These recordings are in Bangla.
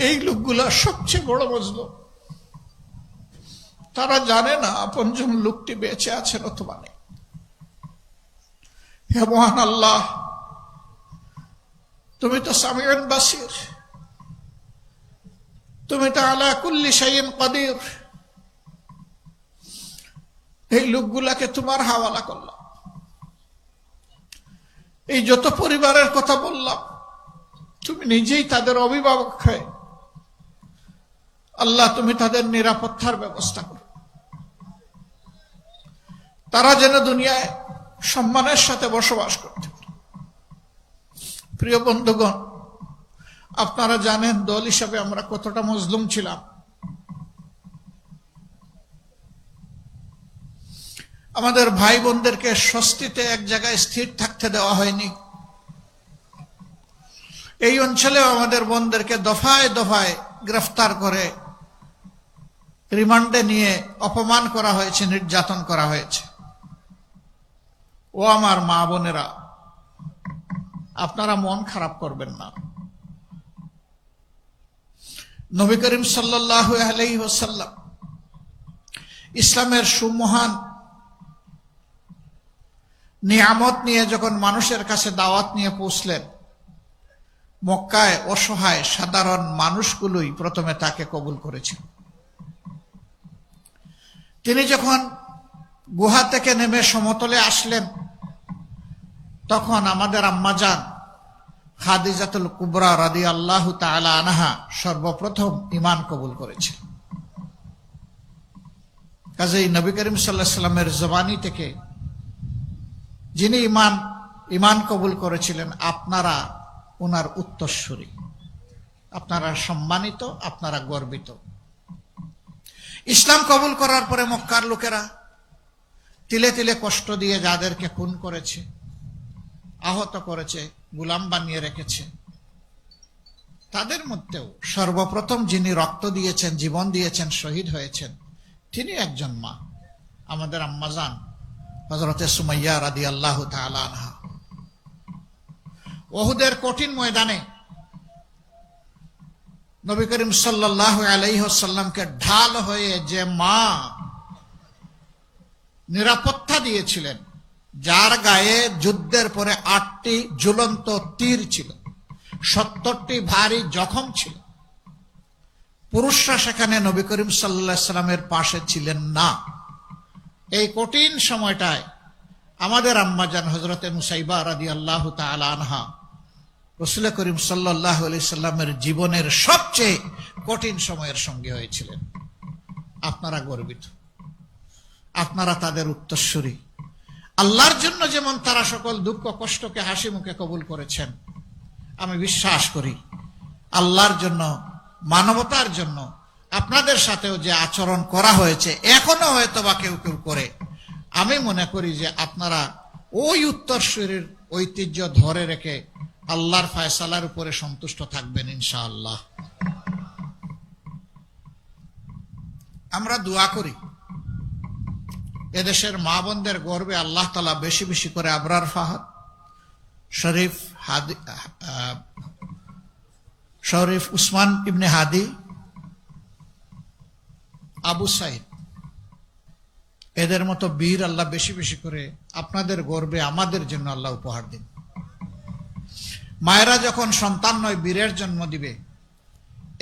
এই লোকগুলা সবচেয়ে বড় মজলুম। তারা জানে না আপনজন লোকটি বেঁচে আছেন অথবা নেই। হে মহান আল্লাহ, তুমি তো সামিউন বাসির, তুমি তো আলা কুল্লি শাইইন কাদির। এই লোকগুলাকে তোমার হাওয়ালা করলাম। এই যত পরিবারের কথা বললাম, তুমি নিজেই তাদের অভিভাবক হয়ে আল্লাহ তুমি তাদের নিরাপত্তার ব্যবস্থা করো। তারা যেন দুনিয়ায় সম্মানের সাথে বসবাস করতে পারে। প্রিয় বন্ধুগণ, আপনারা জানেন দল হিসাবে আমরা কতটা মজলুম ছিলাম। আমাদের ভাই বোনদেরকে স্বস্তিতে এক জায়গায় স্থির থাকতে দেওয়া হয়নি। এই অঞ্চলেও আমাদের বোনদেরকে দফায় দফায় গ্রেফতার করে রিমান্ডে নিয়ে অপমান করা হয়েছে, নির্যাতন করা হয়েছে। ও আমার মা বোনেরা, আপনারা মন খারাপ করবেন না। নবী করিম সাল্লাল্লাহু আলাইহি ওয়াসাল্লাম ইসলামের সুমহান নিয়ামত নিয়ে যখন মানুষের কাছে দাওয়াত নিয়ে পৌঁছলেন, মক্কায় অসহায় সাধারণ মানুষগুলোই প্রথমে তাকে কবুল করেছিল। তিনি যখন গুহা থেকে নেমে সমতলে আসলেন, তখন আমাদের আম্মাজান খাদিজাতুল কুবরা রাদিয়াল্লাহু তাআলা আনহা সর্বপ্রথম ঈমান কবুল করেছিল। কাজেই নবী করিম সাল্লাল্লাহু আলাইহি ওয়াসাল্লামের জবানি থেকে যিনি ঈমান কবুল করেছিলেন, আপনারা ওনার উত্তরসূরি, আপনারা সম্মানিত, আপনারা গর্বিত। ইসলাম কবুল করার পরে মক্কার লোকেরা তিলে তিলে কষ্ট দিয়ে যাদেরকে খুন করেছে, আহত করেছে, গোলাম বানিয়ে রেখেছে, তাদের মধ্যেও সর্বপ্রথম যিনি রক্ত দিয়েছেন, জীবন দিয়েছেন, শহীদ হয়েছেন, তিনি একজন মা, আমাদের আম্মাজান হযরতে সুমাইয়া রাদিয়াল্লাহু তাআলা আনহা। উহুদের কঠিন ময়দানে নবী করিম সাল্লাল্লাহু আলাইহি ওয়াসাল্লামকে ঢাল হয়ে যে মা নিরাপত্তা দিয়েছিলেন, যার গায়ে যুদ্ধের পরে 8টি ঝুলন্ত তীর ছিল, 70টি ভারী জখম ছিল, পুরুষরা সেখানে নবী করিম সাল্লাল্লাহু আলাইহি ওয়াসাল্লামের পাশে ছিলেন না। এই কঠিন সময়টায় আমাদের আম্মাজান হযরতে মুসাইবা রাদিয়াল্লাহু তাআলা আনহা রাসূল করিম সাল্লাল্লাহু আলাইহি সাল্লামের জীবনের সবচেয়ে কঠিন সময়ের সঙ্গী হয়েছিলেন। আপনারা গর্বিত, আপনারা তাদের উত্তরসূরি। আল্লাহর জন্য যেমন তারা সকল দুঃখ কষ্টকে হাসি মুখে কবুল করেছেন, আমি বিশ্বাস করি আল্লাহর জন্য, মানবতার জন্য আপনাদের সাথেও যে আচরণ করা হয়েছে, এখনো হয়তো বা কেউ কেউ করে, আমি মনে করি যে আপনারা ওই উত্তরসূরির ঐতিহ্য ধরে রেখে আল্লাহর ফয়সালার উপরে সন্তুষ্ট থাকবেন ইনশাআল্লাহ। আমরা দোয়া করি এদেশের মা বোনদের গর্বে আল্লাহ তাআলা বেশি বেশি করে আবরার ফাহাদ, শরীফ উসমান ইবনে হাদি, আবু সাইদ, এদের মতো বীর আল্লাহ বেশি বেশি করে আপনাদের গর্বে আমাদের জন্য আল্লাহ উপহার দিন। মায়েরা যখন সন্তান নয় বীরের জন্ম দিবে,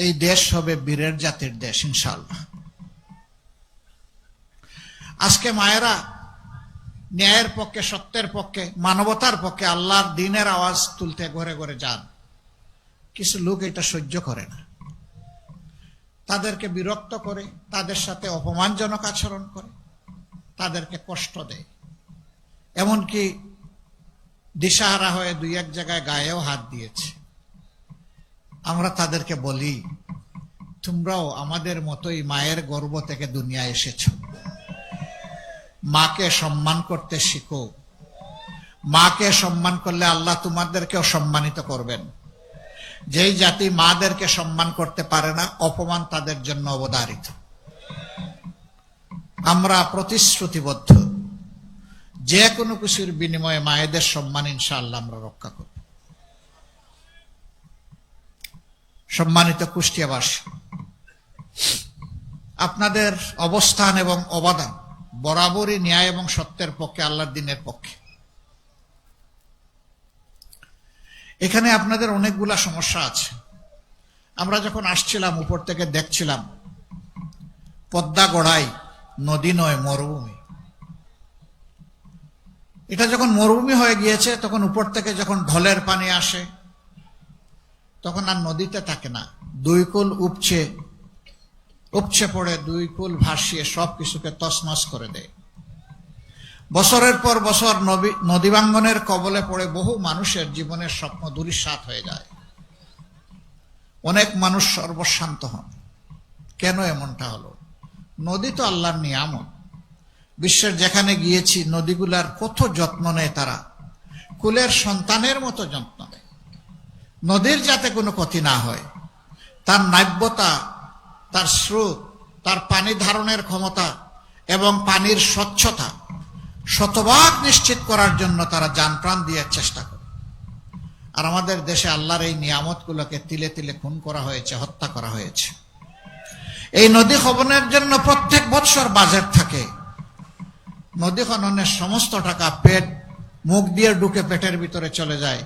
এই দেশ হবে বীরের জাতির দেশ ইনশাআল্লাহ। আজকে মায়েরা ন্যায়ের পক্ষে, সত্যের পক্ষে, মানবতার পক্ষে আল্লাহর দ্বীনের আওয়াজ তুলতে ঘরে ঘরে যান। কিছু লোক এটা সহ্য করে না, তাদেরকে বিরক্ত করে, তাদের সাথে অপমানজনক আচরণ করে, তাদেরকে কষ্ট দেয়, এমনকি দিশাহারা হয়ে দুই এক জায়গায় গায়েও হাত দিয়েছে। আমরা তাদেরকে বলি, তোমরাও আমাদের মতোই মায়ের গর্ভ থেকে দুনিয়ায় এসেছো, মাকে সম্মান করতে শিখো। মাকে সম্মান করলে আল্লাহ তোমাদেরকেও সম্মানিত করবেন। যেই জাতি মাদেরকে সম্মান করতে পারে না, অপমান তাদের জন্য অবধারিত। আমরা প্রতিশ্রুতিবদ্ধ, যে কোনো কিছুর বিনিময়ে মায়েদের সম্মান ইনশাআল্লাহ আমরা রক্ষা করব। সম্মানিত কুষ্টিয়াবাসী, আপনাদের অবস্থান এবং অবদান বরাবরই ন্যায় এবং সত্যের পক্ষে, আল্লাহর দ্বীনের পক্ষে। এখানে আপনাদের অনেকগুলা সমস্যা আছে। আমরা যখন আসছিলাম উপর থেকে দেখছিলাম পদ্মা গড়াই নদী নয়, মরুভূমি। এটা যখন মরুভূমি হয়ে গিয়েছে, তখন উপর থেকে যখন ঢলের পানি আসে তখন আর নদীতে থাকে না, দুই কুল উপচে পড়ে, দুই কুল ভাসিয়ে সব কিছুকে তছনছ করে দেয়। বছরের পর বছর নদীবাঙ্গনের কবলে পড়ে বহু মানুষের জীবনের স্বপ্ন ধূলিসাৎ হয়ে যায়। অনেক মানুষ সর্বশান্ত হন। কেন এমনটা হলো? নদী তো আল্লাহর নিয়ামত। বিশ্বের যেখানে গিয়েছি নদীগুলার কত যত্ন নেয় তারা, কুলের সন্তানের মতো যত্ন নেয়। নদীর যাতে কোনো ক্ষতি না হয়, তার নাব্যতা, তার স্রোত, তার পানি ধারণের ক্ষমতা এবং পানির স্বচ্ছতা শতভাগ নিশ্চিত করার জন্য তারা জান প্রাণ দিয়ে চেষ্টা করে। আর আমাদের দেশে আল্লাহর এই নিয়ামতগুলোকে তিলে তিলে খুন করা হয়েছে, হত্যা করা হয়েছে। এই নদী খননের জন্য প্রত্যেক বছর বাজেট থাকে। নদী খননের সমস্ত টাকা পেট মুখ দিয়ে ঢুকে পেটের ভিতরে চলে যায়,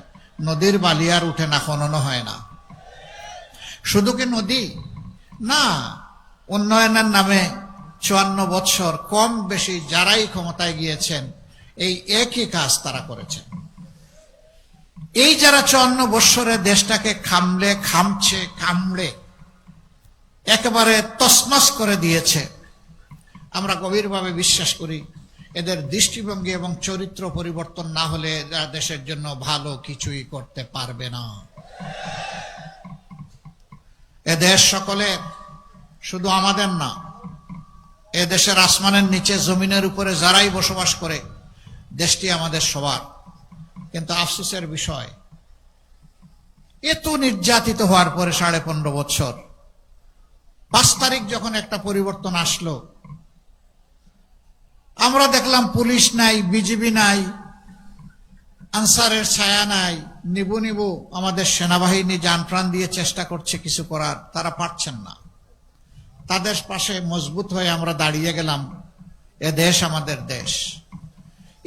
নদীর বালি আর উঠে না, খননও হয় না। শুধু কি নদী না, উন্নয়নের নামে 54 বছর কম বেশি যারাই ক্ষমতায় গিয়েছেন এই একই কাজ তারা করেছেন। এই যারা 54 বছরে দেশটাকে কামড়ে একেবারে তছনছ করে দিয়েছে, আমরা গভীরভাবে বিশ্বাস করি এদের দৃষ্টিভঙ্গি এবং চরিত্র পরিবর্তন না হলে এরা দেশের জন্য ভালো কিছুই করতে পারবে না। এ দেশ সকলের, শুধু আমাদের না। এ দেশের আসমানের নিচে জমিনের উপরে যারাই বসবাস করে, দেশটি আমাদের সবার। কিন্তু আফসোসের বিষয়, এত নির্যাতিত হওয়ার পরে 15.5 বছর 5 তারিখ যখন একটা পরিবর্তন আসলো, আমরা দেখলাম পুলিশ নাই, বিজিবি নাই, আনসারের ছায়া নাই। নিবু আমাদের সেনাবাহিনী জান প্রাণ দিয়ে চেষ্টা করছে কিছু করার, তারা পারছেন না। তাদের পাশে মজবুত হয়ে আমরা দাঁড়িয়ে গেলাম। এ দেশ আমাদের দেশ।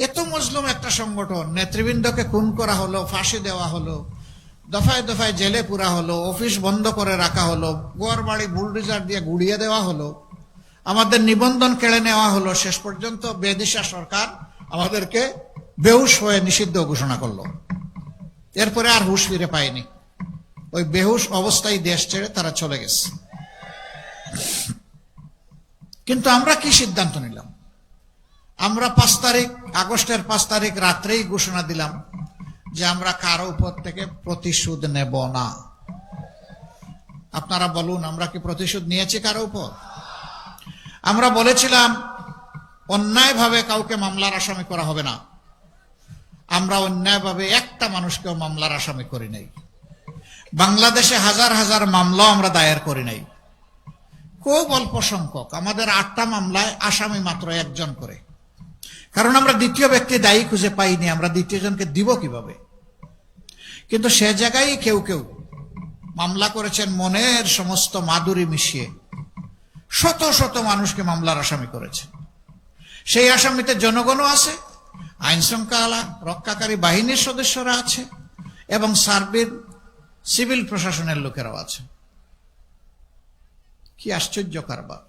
এত মজলুম একটা সংগঠন, নেতৃবৃন্দকে খুন করা হলো, ফাঁসি দেওয়া হলো, দফায় দফায় জেলে পুরা হলো, অফিস বন্ধ করে রাখা হলো, ঘর বাড়ি বুলডোজার দিয়ে গুড়িয়ে দেওয়া হলো, আমাদের নিবন্ধন কেড়ে নেওয়া হলো। শেষ পর্যন্ত বেদিশা সরকার আমাদেরকে বেহুশ হয়ে নিষিদ্ধ ঘোষণা করলো। এরপরে আর হুঁশ ফিরে পায়নি। ওই বেহুশ অবস্থায় দেশ ছেড়ে তারা চলে গেছে। কিন্তু আমরা কি সিদ্ধান্ত নিলাম? আমরা আগস্টের 5 তারিখ রাত্রেই ঘোষণা দিলাম যে আমরা কারো উপর থেকে প্রতিশোধ নেব না। আপনারা বলুন, আমরা কি প্রতিশোধ নিয়েছি কারো উপর? আমরা বলেছিলাম অন্যায়ভাবে কাউকে মামলার আসামি করা হবে না। আমরা অন্যায়ভাবে একটা মানুষকেও মামলার আসামি করি নাই। বাংলাদেশে হাজার হাজার মামলাও আমরা দায়ের করি নাই। খুব অল্প সংখ্যক, আমাদের 8টা মামলায় আসামি মাত্র 1 জন করে। কারণ আমরা দ্বিতীয় ব্যক্তি দায়ী খুঁজে পাইনি, আমরা দ্বিতীয় জনকে দিব কিভাবে? কিন্তু সে জায়গায় কেউ কেউ মামলা করেছেন মনের সমস্ত মাধুরী মিশিয়ে, শত শত মানুষকে মামলার আসামি করেছেন। সেই আসামিতে জনগণও আছে, আইন শৃঙ্খলা রক্ষাকারী বাহিনীর সদস্যরা আছে এবং সার্বিক সিভিল প্রশাসনের লোকেরাও আছে। কি আশ্চর্য কারবার!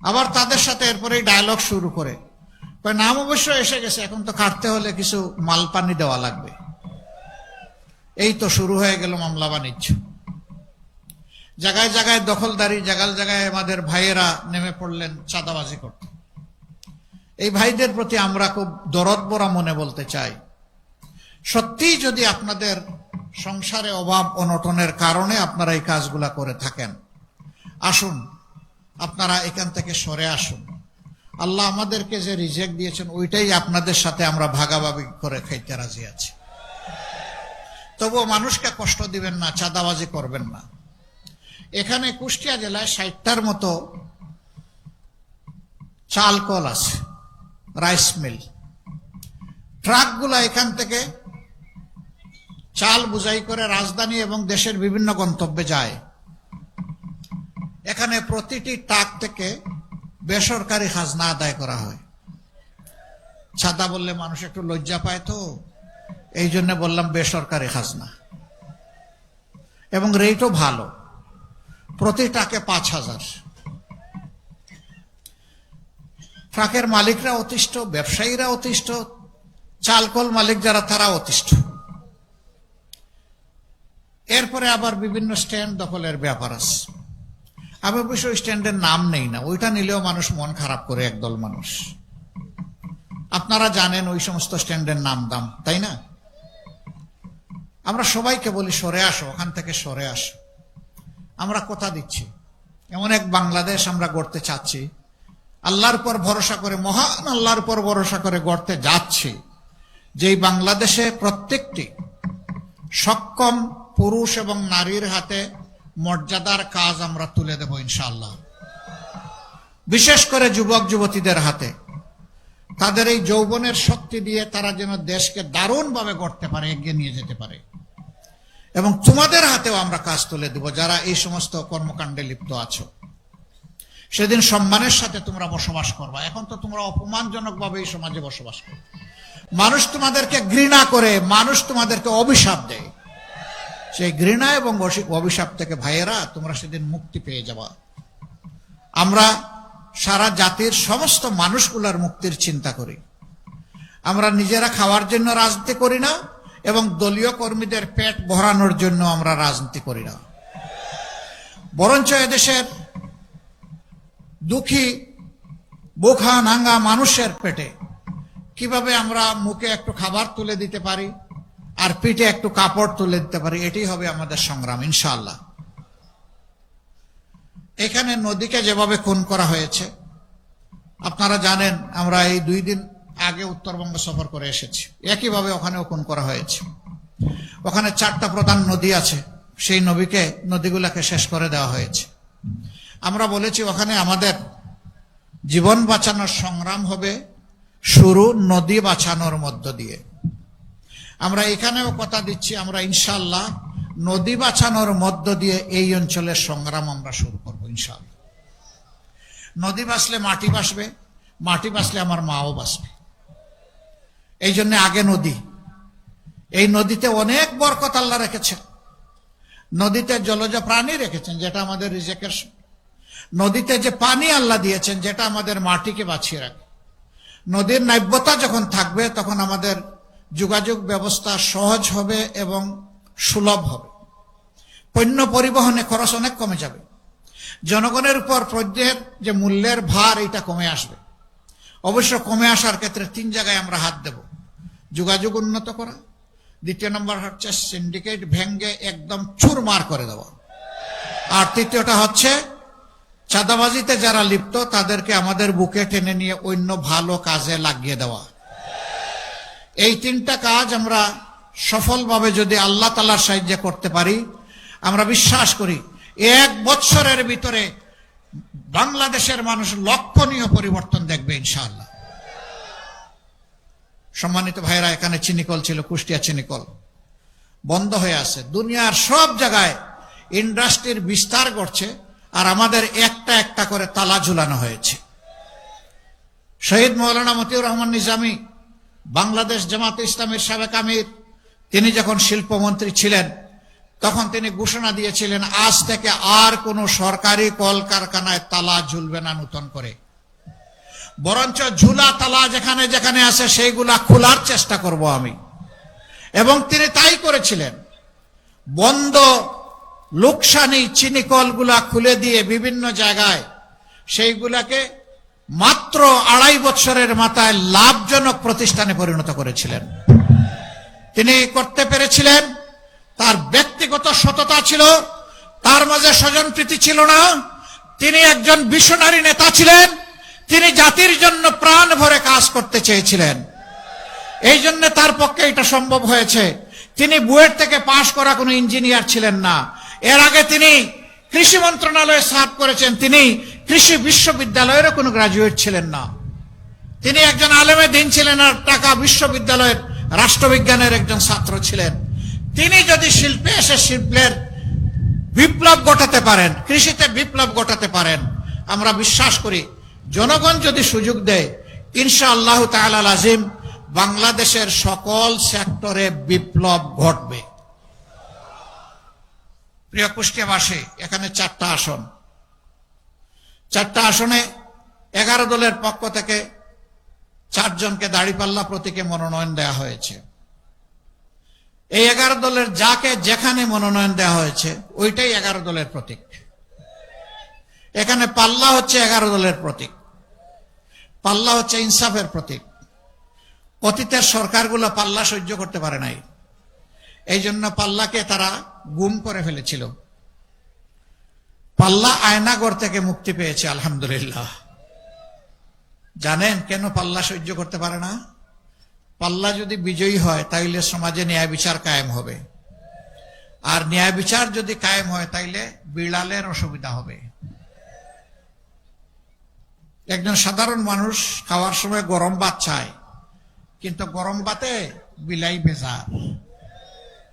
আবার তাদের সাথে এরপরেই ডায়ালগ শুরু করে, নাম অবশ্য এসে গেছে, এখন তো কাটতে হলে কিছু মাল পানি দেওয়া লাগবে। এই তো শুরু হয়ে গেল মামলা বাণিজ্য। জায়গায় জায়গায় দখলদারি, জায়গায় জায়গায় আমাদের ভাইয়েরা নেমে পড়লেন চাঁদাবাজি করতে। এই ভাইদের প্রতি আমরা খুব দরদ ভরা মনে বলতে চাই, সত্যিই যদি আপনাদের সংসারে অভাব অনটনের কারণে আপনারা এই কাজগুলা করে থাকেন, আসুন আপনারা এখান থেকে সরে আসুন। আল্লাহ আমাদেরকে যে রিজেক্ট দিয়েছেন ওইটাই আপনাদের সাথে আমরা ভাগাভাগি করে খাইতে রাজি আছি। তবুও মানুষকে কষ্ট দিবেন না, চাঁদাবাজি করবেন না। এখানে কুষ্টিয়া জেলায় 60টার মতো চাল কল আছে, রাইস মিল। ট্রাকগুলা এখান থেকে চাল বোঝাই করে রাজধানী এবং দেশের বিভিন্ন গন্তব্যে যায়। এখানে প্রতিটি ট্রাক থেকে বেসরকারি খাজনা আদায় করা হয়। সাদা বললে মানুষ একটু লজ্জা পায়, তো এই জন্য বললাম বেসরকারি খাজনা, এবং রেটও ভালো, প্রতি ট্রাকে 5,000। ট্রাকের মালিকরা অতিষ্ঠ, ব্যবসায়ীরা অতিষ্ঠ, চালকল মালিক যারা তারা অতিষ্ঠ। এরপরে আবার বিভিন্ন স্ট্যান্ড দখলের ব্যাপার আছে। আমি অবশ্য স্ট্যান্ডের নাম নেই না, ওইটা নিলেও মানুষ মন খারাপ করে, একদল মানুষ। আপনারা জানেন ওই সমস্ত স্ট্যান্ডের নাম দাম, তাই না? আমরা সবাইকে বলি সরে আসো, ওখান থেকে সরে আসো। আমরা কথা দিচ্ছি, এমন এক বাংলাদেশ আমরা গড়তে চাচ্ছি, আল্লাহর উপর ভরসা করে, মহান আল্লাহর উপর ভরসা করে গড়তে যাচ্ছি, যেই বাংলাদেশে প্রত্যেকটি সক্ষম পুরুষ এবং নারীর হাতে মর্যাদার কাজ আমরা তুলে দেব ইনশাআল্লাহ। বিশেষ করে যুবক যুবতীদের হাতে, তাদের এই যৌবনের শক্তি দিয়ে তারা যেন দেশকে দারুণভাবে গড়তে পারে, এগিয়ে নিয়ে যেতে পারে। এবং তোমাদের হাতেও আমরা কাজ তুলে দেব, যারা এই সমস্ত কর্মকাণ্ডে লিপ্ত আছো। সেদিন সম্মানের সাথে তোমরা বসবাস করবা। এখন তো তোমরা অপমানজনকভাবে এই সমাজে বসবাস করো। মানুষ তোমাদেরকে ঘৃণা করে, মানুষ তোমাদেরকে অভিশাপ দেয়। সেই ঘৃণা এবং অভিশাপ থেকে ভাইয়েরা তোমরা সেদিন মুক্তি পেয়ে যাবা। আমরা সারা জাতির সমস্ত মানুষগুলোর মুক্তির চিন্তা করি। আমরা নিজেরা খাওয়ার জন্য রাজনীতি করি না, এবং দলীয় কর্মীদের পেট ভরানোর জন্য আমরা রাজনীতি করি না। বরঞ্চ এদেশের দুঃখী বোখা নাঙ্গা মানুষের পেটে কিভাবে আমরা মুখে একটু খাবার তুলে দিতে পারি আর পিঠে একটু কাপড় তুলে দিতে পারি, এটাই হবে আমাদের সংগ্রাম ইনশাআল্লাহ। এখানে নদীকে যেভাবে খুন করা হয়েছে আপনারা জানেন। আমরা এই 2 দিন আগে উত্তরবঙ্গ সফর করে এসেছি, একইভাবে ওখানেও খুন করা হয়েছে। ওখানে 4টা প্রধান নদী আছে, সেই নদীগুলোকে শেষ করে দেওয়া হয়েছে। আমরা বলেছি ওখানে আমাদের জীবন বাঁচানোর সংগ্রাম হবে শুরু নদী বাঁচানোর মধ্য দিয়ে। আমরা এখানেও কথা দিচ্ছি, আমরা ইনশাআল্লাহ নদী বাঁচানোর মধ্য দিয়ে এই অঞ্চলের সংগ্রাম আমরা শুরু করবো ইনশাআল্লাহ। নদী বাঁচলে মাটি বাঁচবে, মাটি বাঁচলে আমার মাও বাঁচবে। এই জন্য আগে নদী। এই নদীতে অনেক বরকত আল্লাহ রেখেছেন। নদীতে জলজ প্রাণী রেখেছেন, যেটা আমাদের রিজেকের। নদীতে যে পানি আল্লাহ দিয়েছেন, যেটা আমাদের মাটিকে বাঁচিয়ে রাখে। নদীর নাব্যতা যখন থাকবে তখন আমাদের যোগাযোগ ব্যবস্থা সহজ হবে এবং সুলভ হবে। পণ্য পরিবহনে খরচ অনেক কমে যাবে। জনগণের উপর পণ্যের যে মূল্যের ভার, এটা কমে আসবে। অবশ্য কমে আসার ক্ষেত্রে 3 জায়গায় আমরা হাত দেব। যোগাযোগ উন্নত করা, 2 নম্বর হচ্ছে সিন্ডিকেট ভেঙ্গে একদম চুরমার করে দেওয়া, আর 3টা হচ্ছে চাঁদাবাজিতে যারা লিপ্ত তাদেরকে আমাদের বুকে টেনে নিয়ে অন্য ভালো কাজে লাগিয়ে দেওয়া। এই 3টা কাজ আমরা সফলভাবে যদি আল্লাহ তাআলার সাহায্যে করতে পারি, আমরা বিশ্বাস করি 1 বছরের ভিতরে বাংলাদেশের মানুষ লক্ষণীয় পরিবর্তন দেখবে ইনশাআল্লাহ। সম্মানিত ভাইরা, এখানে চিনিকল ছিল, কুষ্টিয়া চিনিকল বন্ধ হয়ে আছে। দুনিয়ার সব জায়গায় ইন্ডাস্ট্রির বিস্তার ঘটছে, আর আমাদের একটা একটা করে তালা ঝুলানো হয়েছে। শহীদ মৌলানা মতিউর রহমান নিজামী, বাংলাদেশ জামাতে ইসলামের সাবেক আমির, তিনি যখন শিল্পমন্ত্রী ছিলেন তখন তিনি ঘোষণা দিয়েছিলেন, আজ থেকে আর কোনো সরকারি কলকারখানায় তালা ঝুলবে না নতুন করে, বরঞ্চ ঝুলা তালা যেখানে যেখানে আছে সেইগুলা খোলার চেষ্টা করব আমি। এবং তিনি তাই করেছিলেন। বন্ধ লোকসানি চিনিকলগুলা খুলে দিয়ে বিভিন্ন জায়গায় সেইগুলাকে মাত্র 2.5 বছরের মাথায় লাভজনক প্রতিষ্ঠানে পরিণত করেছিলেন। তিনি করতে পেরেছিলেন, তার ব্যক্তিগত সততা ছিল, তার মাঝে স্বজনপ্রীতি ছিল না। তিনি একজন ভিশনারি নেতা ছিলেন, তিনি জাতির জন্য প্রাণ ভরে কাজ করতে চেয়েছিলেন। এই জন্য তার পক্ষে এটা সম্ভব হয়েছে। তিনি বুয়েট থেকে পাশ করা কোনো ইঞ্জিনিয়ার ছিলেন না। এর আগে তিনি কৃষি মন্ত্রণালয়ে সার্ভ করেছেন, তিনি কৃষি বিশ্ববিদ্যালয়েরও কোনো গ্রাজুয়েট ছিলেন না। তিনি একজন আলেমে দ্বীন ছিলেন, আর ঢাকা বিশ্ববিদ্যালয়ের রাষ্ট্রবিজ্ঞানের একজন ছাত্র ছিলেন। তিনি যদি শিল্পে এসে শিল্পের বিপ্লব ঘটাতে পারেন, কৃষিতে বিপ্লব ঘটাতে পারেন, আমরা বিশ্বাস করি জনগণ যদি সুযোগ দেয় ইনশাআল্লাহ তাআলা আজিম বাংলাদেশের সকল সেক্টরে বিপ্লব ঘটবে। প্রিয় কুষ্টিয়াবাসী, এখানে 4টা আসন, 4টা আসনে 11 দলের পক্ষ থেকে 4 জনকে দাঁড়িপাল্লা প্রতীকে মনোনয়ন দেওয়া হয়েছে। এই 11 দলের যাকে যেখানে মনোনয়ন দেওয়া হয়েছে ওইটাই 11 দলের প্রতীক। এখানে পাল্লা হচ্ছে 11 দলের প্রতীক, পাল্লা হচ্ছে ইনসাফের প্রতীক। অতীতের সরকারগুলো পাল্লা সহ্য করতে পারে নাই, এই জন্য পাল্লাকে তারা গুম করে ফেলেছিল। পাল্লা আয়নাগর থেকে মুক্তি পেয়েছে আলহামদুলিল্লাহ। জানেন কেন পাল্লা সহ্য করতে পারে না? পাল্লা যদি বিজয়ী হয় তাইলে সমাজে ন্যায় বিচার কায়েম হবে, আর ন্যায় বিচার যদি কায়েম হয় তাইলে বিড়ালের অসুবিধা হবে। একজন সাধারণ মানুষ খাওয়ার সময় গরম ভাত চায়, কিন্তু গরম ভাতে বিলাই বেজার,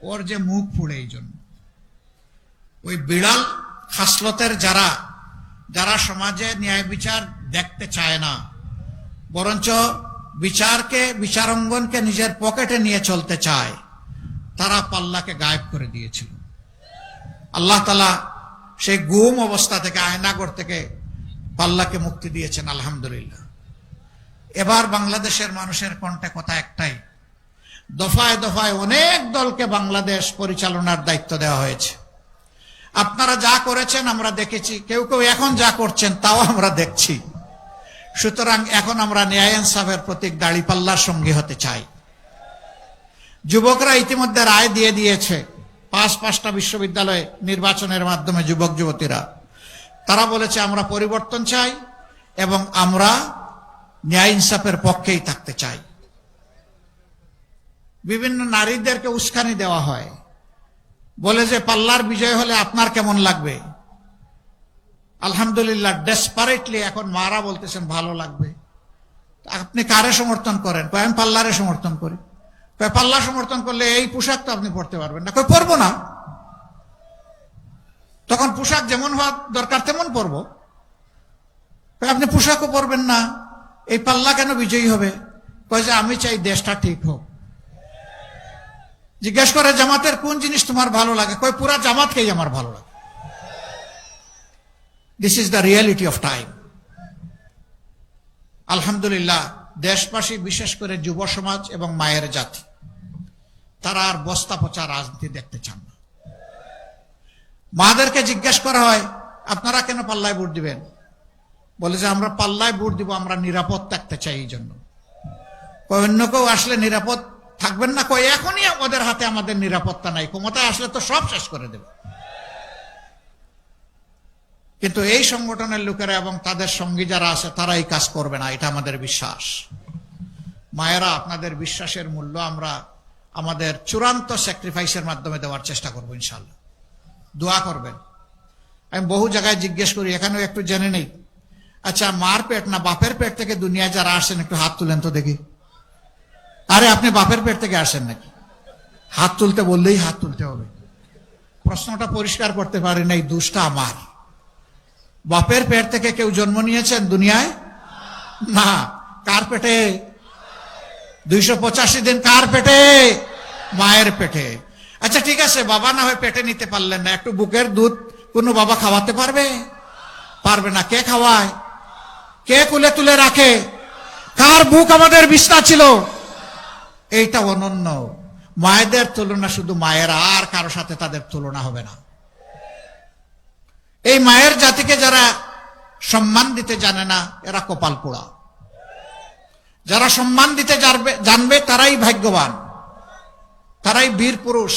ওর যে মুখ পুড়ে। এই জন্য ওই বিড়াল খাসলতের যারা সমাজে ন্যায় বিচার দেখতে চায় না, বরঞ্চ বিচারাঙ্গনকে নিজের পকেটে নিয়ে চলতে চায়, তারা পাল্লাকে গায়েব করে দিয়েছিল। আল্লাহ তাআলা সেই গুম অবস্থা থেকে, আয়নাগর থেকে পাল্লাকে মুক্তি দিয়েছেন আলহামদুলিল্লাহ। এবার বাংলাদেশের মানুষের কণ্ঠে কথা একটাই, দফায় দফায় অনেক দলকে বাংলাদেশ পরিচালনার দায়িত্ব দেওয়া হয়েছে। আপনারা যা করেছেন আমরা দেখেছি, কেউ কেউ এখন যা করছেন তাও আমরা দেখছি। সুতরাং এখন আমরা ন্যায় ইনসাফের প্রতীক দাঁড়িপাল্লার সঙ্গী হতে চাই। যুবকরা ইতিমধ্যে রায় দিয়ে দিয়েছে, 5টা বিশ্ববিদ্যালয়ে নির্বাচনের মাধ্যমে যুবক যুবতীরা তারা বলেছে আমরা পরিবর্তন চাই এবং আমরা ন্যায় ইনসাফের পক্ষেই থাকতে চাই। বিভিন্ন নারীদেরকে উস্কানি দেওয়া হয়, বলে যে পাল্লার বিজয় হলে আপনার কেমন লাগবে? আলহামদুলিল্লাহ ডেসপারেটলি এখন মারা বলতেছেন ভালো লাগবে। আপনি কারে সমর্থন করেন? আমি পাল্লারে সমর্থন করি। পাল্লা সমর্থন করলে এই পোশাক তো আপনি পরতে পারবেন না। পরবো না, তখন পোশাক যেমন হওয়া দরকার তেমন পরবো। আপনি পোশাকও পরবেন না, এই পাল্লা কেন বিজয়ী হবে? কয় যে আমি চাই দেশটা ঠিক হোক। জিজ্ঞেস করে জামাতের কোন জিনিস তোমার ভালো লাগে? কয় পুরা জামাতকেই আমার ভালো লাগে। This is the reality of time. আলহামদুলিল্লাহ দেশবাসী, বিশেষ করে যুব সমাজ এবং মায়ের জাতি, তারা আর বস্তা পচা রাজনীতি দেখতে চান না। মাদেরকে জিজ্ঞেস করা হয় আপনারা কেন পাল্লায় ভোট দিবেন? বলে যে আমরা পাল্লায় ভোট দিব, আমরা নিরাপদ থাকতে চাই। এই জন্য অন্য কেউ আসলে নিরাপদ থাকবেন না। কয় এখনই আমাদের হাতে আমাদের নিরাপত্তা নাই, ক্ষমতায় আসলে তো সব শেষ করে দেবে। কিন্তু এই সংগঠনের লোকেরা এবং তাদের সঙ্গী যারা আছে তারা এই কাজ করবে না, এটা আমাদের বিশ্বাস। মায়েরা, আপনাদের বিশ্বাসের মূল্য আমরা আমাদের চূড়ান্ত স্যাক্রিফাইসের মাধ্যমে দেওয়ার চেষ্টা করবো ইনশাল্লাহ। দোয়া করবেন। আমি বহু জায়গায় জিজ্ঞেস করি, এখানেও একটু জেনে নেই, আচ্ছা মার পেট না বাপের পেট থেকে দুনিয়া যারা আসেন একটু হাত তুলেন তো দেখি। আরে আপনি বাপের পেট থেকে আসেন নাকি? হাত তুলতে বললেই হাত তুলতে হবে। প্রশ্নটা পরিষ্কার করতে পারি নাই, দোষটা আমার। বাপের পেট থেকে কেউ জন্ম নিয়েছেন দুনিয়ায়? না। কার পেটে? 285 দিন কার পেটে? মায়ের পেটে। আচ্ছা ঠিক আছে, বাবা না হয় পেটে নিতে পারলেন না, একটু বুকের দুধ কোনো বাবা খাওয়াতে পারবে? পারবে না। কে খাওয়ায়? কে কুলে তুলে রাখে? কার বুক আমাদের বিছনা ছিল? এইটা অনন্য। মায়েদের তুলনা শুধু মায়েরা, আর কারো সাথে তাদের তুলনা হবে না। এই মায়ের জাতিকে যারা সম্মান দিতে জানে না এরা কপাল পোড়া। যারা সম্মান দিতে জানবে তারাই ভাগ্যবান, তারাই বীর পুরুষ।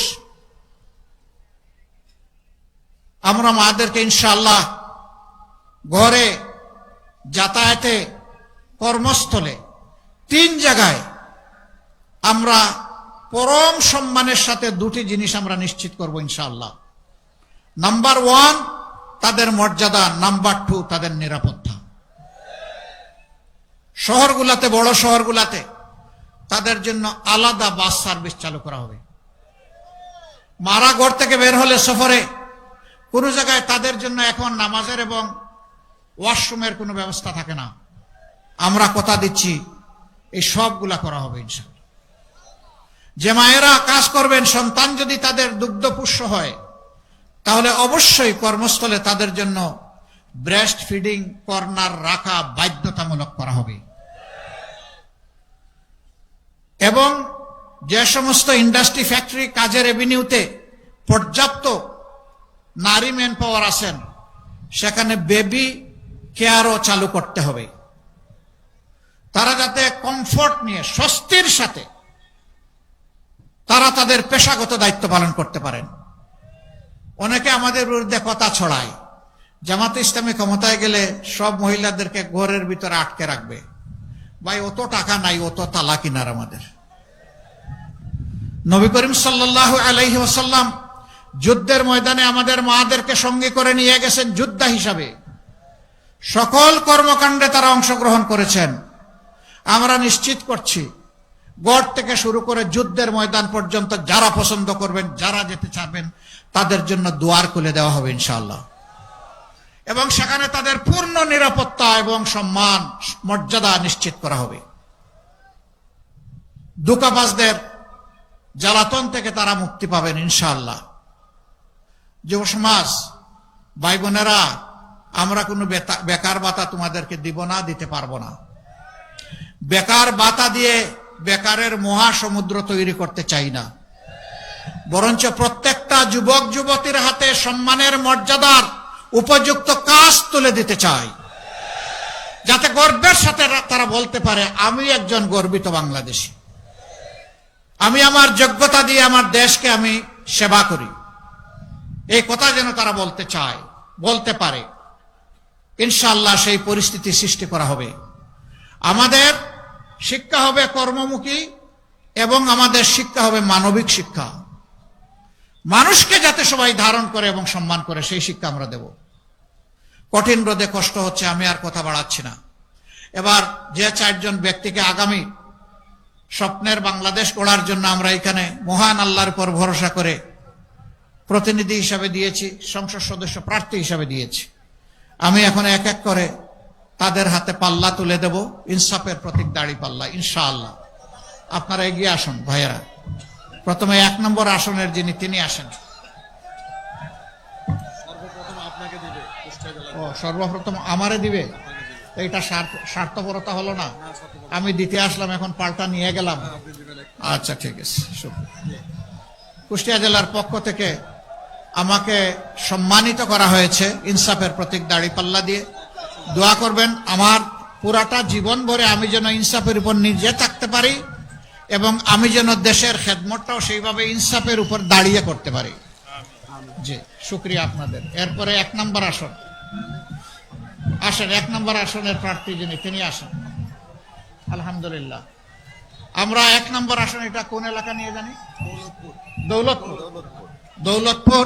আমরা মাদেরকে ইনশাআল্লাহ ঘরে, যাতায়াতে, কর্মস্থলে 3 জায়গায় আমরা পরম সম্মানের সাথে 2টি জিনিস আমরা নিশ্চিত করব ইনশাআল্লাহ। নাম্বার 1 তাদের মর্যাদা, নাম্বার 2 তাদের নিরাপত্তা। শহরগুলাতে, বড় শহরগুলাতে তাদের জন্য আলাদা বাস সার্ভিস চালু করা হবে। মারা ঘর থেকে বের হলে সফরে কোন জায়গায় তাদের জন্য এখন নামাজের এবং ওয়াশরুমের কোনো ব্যবস্থা থাকে না। আমরা কথা দিচ্ছি এই সবগুলা করা হবে ইনশাআল্লাহ। যে মায়েরা কাজ করবেন, সন্তান যদি তাদের দুগ্ধপুষ্য হয়, তাহলে অবশ্যই কর্মস্থলে তাদের জন্য ব্রেস্ট ফিডিং কর্নার রাখা বাধ্যতামূলক করা হবে। এবং যে সমস্ত ইন্ডাস্ট্রি, ফ্যাক্টরি, কাজের এভিনিউতে পর্যাপ্ত নারী ম্যান পাওয়ার আছেন, সেখানে বেবি কেয়ারও চালু করতে হবে। তারা যাতে কমফোর্ট নিয়ে স্বস্তির সাথে তারা তাদের পেশাগত দায়িত্ব পালন করতে পারেন। অনেকে আমাদের বিরুদ্ধে কথা ছড়ায়, জামাতে ইসলামী ক্ষমতায় গেলে সব মহিলাদেরকে ঘরের ভিতরে আটকে রাখবে। ভাই, অত টাকা নাই, অত তালা কিনার আমাদের। নবী করিম সাল্লাল্লাহু আলাইহি ওয়াসাল্লাম যুদ্ধের ময়দানে আমাদের মাদেরকে সঙ্গে করে নিয়ে গেছেন যোদ্ধা হিসাবে। সকল কর্মকাণ্ডে তারা অংশগ্রহণ করেছেন। আমরা নিশ্চিত করছি, গড় থেকে শুরু করে যুদ্ধের ময়দান পর্যন্ত যারা পছন্দ করবেন, যারা যেতে চাবেন, তাদের জন্য দুয়ার খুলে দেওয়া হবে ইনশাআল্লাহ। এবং সেখানে তাদের পূর্ণ নিরাপত্তা এবং সম্মান মর্যাদা নিশ্চিত করা হবে। ধোঁকাবাজদের জ্বালাতন থেকে তারা মুক্তি পাবেন ইনশাআল্লাহ। যুব সমাজ, ভাই বোনেরা, আমরা কোনো বেকার ভাতা তোমাদেরকে দিব না, দিতে পারবো না। বেকার ভাতা দিয়ে বেকারের মহাসমুদ্র তৈরি করতে চাই না। বরঞ্চ প্রত্যেকটা যুবক যুবতীর হাতে সম্মানের মর্যাদার উপযুক্ত কাজ তুলে দিতে চাই, যাতে গর্বের সাথে তারা বলতে পারে, আমি একজন গর্বিত বাংলাদেশী, আমি আমার যোগ্যতা দিয়ে আমার দেশকে আমি সেবা করি। এই কথা যেন তারা বলতে চায়, বলতে পারে। ইনশাআল্লাহ সেই পরিস্থিতি সৃষ্টি করা হবে। আমাদের শিক্ষা হবে কর্মমুখী এবং আমাদের শিক্ষা হবে মানবিক শিক্ষা। মানুষকে যাতে সবাই ধারণ করে এবং সম্মান করে, সেই শিক্ষা আমরা দেব। কঠিন রোদে কষ্ট হচ্ছে, আমি আর কথা বাড়াচ্ছি না। এবার যে চারজন ব্যক্তিকে আগামী স্বপ্নের বাংলাদেশ গড়ার জন্য আমরা এখানে মহান আল্লাহর উপর ভরসা করে প্রতিনিধি হিসাবে দিয়েছি, সংসদ সদস্য প্রার্থী হিসাবে দিয়েছি, আমি এখন এক এক করে তাদের হাতে পাল্লা তুলে দেব, ইনসাফের প্রতীক দাড়ি পাল্লা ইনশাআল্লাহ। আপনারা এগিয়ে আসুন ভাইয়েরা। প্রথমে 1 নম্বর আসনের যিনি, তিনি আসেন। সর্বপ্রথম আমারে দিবে? এইটা স্বার্থপরতা হলো না? আমি দিতে আসলাম, এখন পাল্টা নিয়ে গেলাম। আচ্ছা, ঠিক আছে। কুষ্টিয়া জেলার পক্ষ থেকে আমাকে সম্মানিত করা হয়েছে ইনসাফের প্রতীক দাড়ি পাল্লা দিয়ে। দোয়া করবেন আমার পুরাটা জীবন ভরে আমি যেন ইনসাফের উপর নিজে থাকতে পারি এবং আমি যেন দেশের খেদমতটাও সেইভাবে ইনসাফের উপর দাঁড়িয়ে করতে পারি। জি, শুকরিয়া আপনাদের। এরপরে 1 নম্বর আসন আসেন। 1 নম্বর আসনের প্রার্থী যিনি, তিনি আসেন। আলহামদুলিল্লাহ। আমরা 1 নম্বর আসন, এটা কোন এলাকা নিয়ে জানি? দৌলতপুর।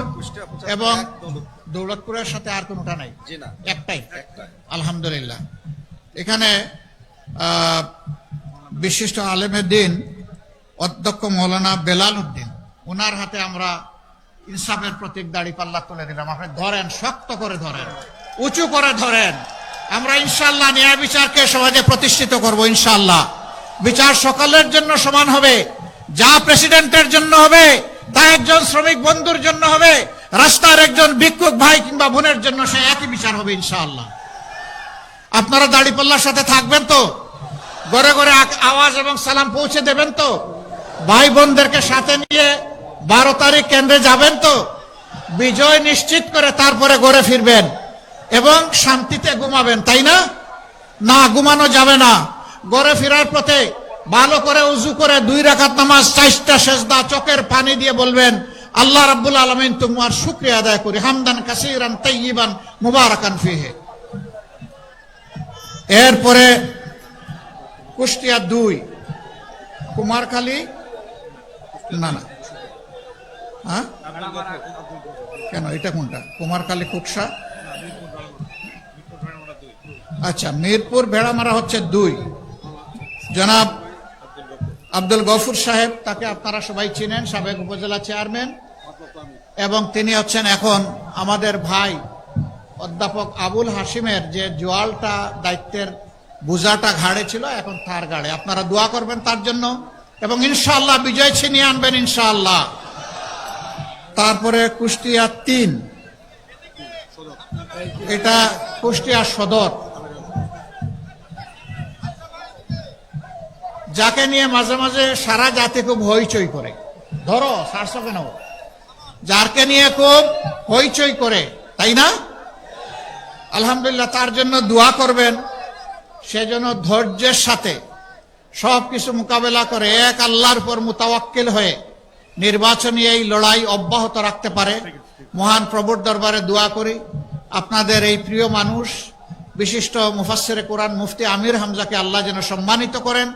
এবং দৌলতপুরের সাথে আর কোনটা নাই? একটাই। আলহামদুলিল্লাহ। এখানে বিশিষ্ট আলেমের দিন অধ্যক্ষ মৌলানা বেলাল উদ্দিন, ওনার হাতে আমরা ইনসাফের প্রতীক দাড়ি পাল্লা তুলে দিলাম। আপনি ধরেন, শক্ত করে ধরেন, উঁচু করে ধরেন। আমরা ইনশাআল্লাহ ন্যায় বিচারকে সমাজে প্রতিষ্ঠিত করব ইনশাআল্লাহ। বিচার সকলের জন্য সমান হবে। যা প্রেসিডেন্টের জন্য হবে, তা একজন শ্রমিক বন্ধুর জন্য হবে, রাস্তার একজন ভিক্ষুক ভাই কিংবা বোনের জন্য সে একই বিচার হবে ইনশাআল্লাহ। আপনারা দাড়িপাল্লার সাথে থাকবেন তো? ঘরে ঘরে আওয়াজ এবং সালাম পৌঁছে দেবেন তো? ভাই বোনদেরকে সাথে নিয়ে 12 তারিখ কেন্দ্রে যাবেন তো? বিজয় নিশ্চিত করে তারপরে ঘরে ফিরবেন এবং শান্তিতে ঘুমাবেন, তাই না? না, ঘুমানো যাবে না। ঘরে ফেরার পথে ভালো করে উজু করে 2 রাকাত নামাজ, 4টা সেজদা, চোখের পানি দিয়ে বলবেন, আল্লাহ রাব্বুল আলামিন তোমার শুকরিয়া আদায় করি, হামদান কাসীরান তাইয়িবান মুবারাকান ফিহি। এরপরে কুষ্টিয়া 2, কুমারখালী, না না, হ্যাঁ কেন, এটা কোনটা? কুমারখালী কুকসা, আচ্ছা। মিরপুর ভেড়ামারা হচ্ছে 2। জনাব আব্দুল গফুর সাহেব, তাকে আপনারা সবাই চিনেন, সাবেক উপজেলা চেয়ারম্যান। এবং তিনি হচ্ছেন এখন আমাদের ভাই অধ্যাপক আবুল হাসিমের যে জোয়ালটা দায়িত্বের বোঝাটা ঘাড়ে ছিল, এখন তার ঘাড়ে। আপনারা দোয়া করবেন তার জন্য এবং ইনশাআল্লাহ বিজয় ছিনিয়ে আনবেন ইনশাআল্লাহ। তারপরে কুষ্টিয়া ৩, এটা কুষ্টিয়া সদর, যাকে নিয়ে মাঝে মাঝে সারা জাতি খুব হইচই করে। ধরো সারছো কেন? যারকে নিয়ে খুব হইচই করে, তাই না? আলহামদুলিল্লাহ, তার জন্য দোয়া করবেন। সেজন্য ধৈর্যের সাথে সবকিছু মোকাবেলা করে এক আল্লাহর উপর মুতাওয়াক্কিল হয়ে নির্বাচনী এই লড়াই অব্যাহত রাখতে পারে। মহান প্রভুর দরবারে দোয়া করি আপনাদের এই প্রিয় মানুষ বিশিষ্ট মুফাসসিরে কোরআন মুফতি আমির হামজাকে আল্লাহ যেন সম্মানিত করেন,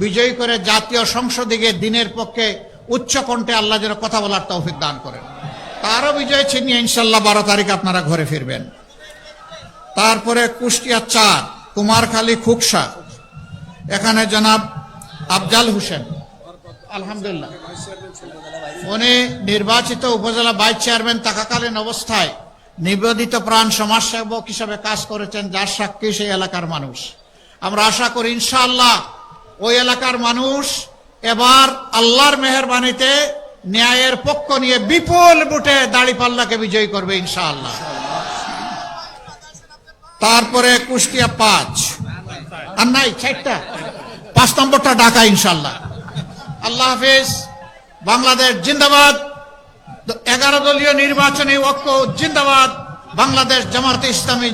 বিজয়ী করে জাতীয় সংসদে গিয়ে দিনের পক্ষে উচ্চ কণ্ঠে আল্লাহ যেন কথা বলার তৌফিক দান করেন। তারও বিজয় ছিনিয়ে ইনশাল্লাহ 12 তারিখ আপনারা ঘরে ফিরবেন। তারপরে কুষ্টিয়া ৪, কুমারখালী খুকসা, এখানে জনাব আফজাল হোসেন, আলহামদুলিল্লাহ উনি নির্বাচিত উপজেলা ভাইস চেয়ারম্যান থাকাকালীন অবস্থায় নিবেদিত প্রাণ সমাজসেবক হিসেবে কাজ করেছেন, যার সাক্ষী সেই এলাকার মানুষ। আমরা আশা করি ইনশাআল্লাহ ওই এলাকার মানুষ এবার আল্লাহর মেহেরবানিতে ন্যায়ের পক্ষ নিয়ে বিপুল ভোটে দাঁড়িপাল্লাকে বিজয়ী করবে ইনশাআল্লাহ। তারপরে কুষ্টিয়া ৫, আর নাই ৪টা, ৫ নম্বরটা ঢাকা ইনশাআল্লাহ। আল্লাহ হাফিজ। বাংলাদেশ জিন্দাবাদ। 11 দলীয় নির্বাচনী ঐক্য জিন্দাবাদ। বাংলাদেশ জামায়াতে ইসলামী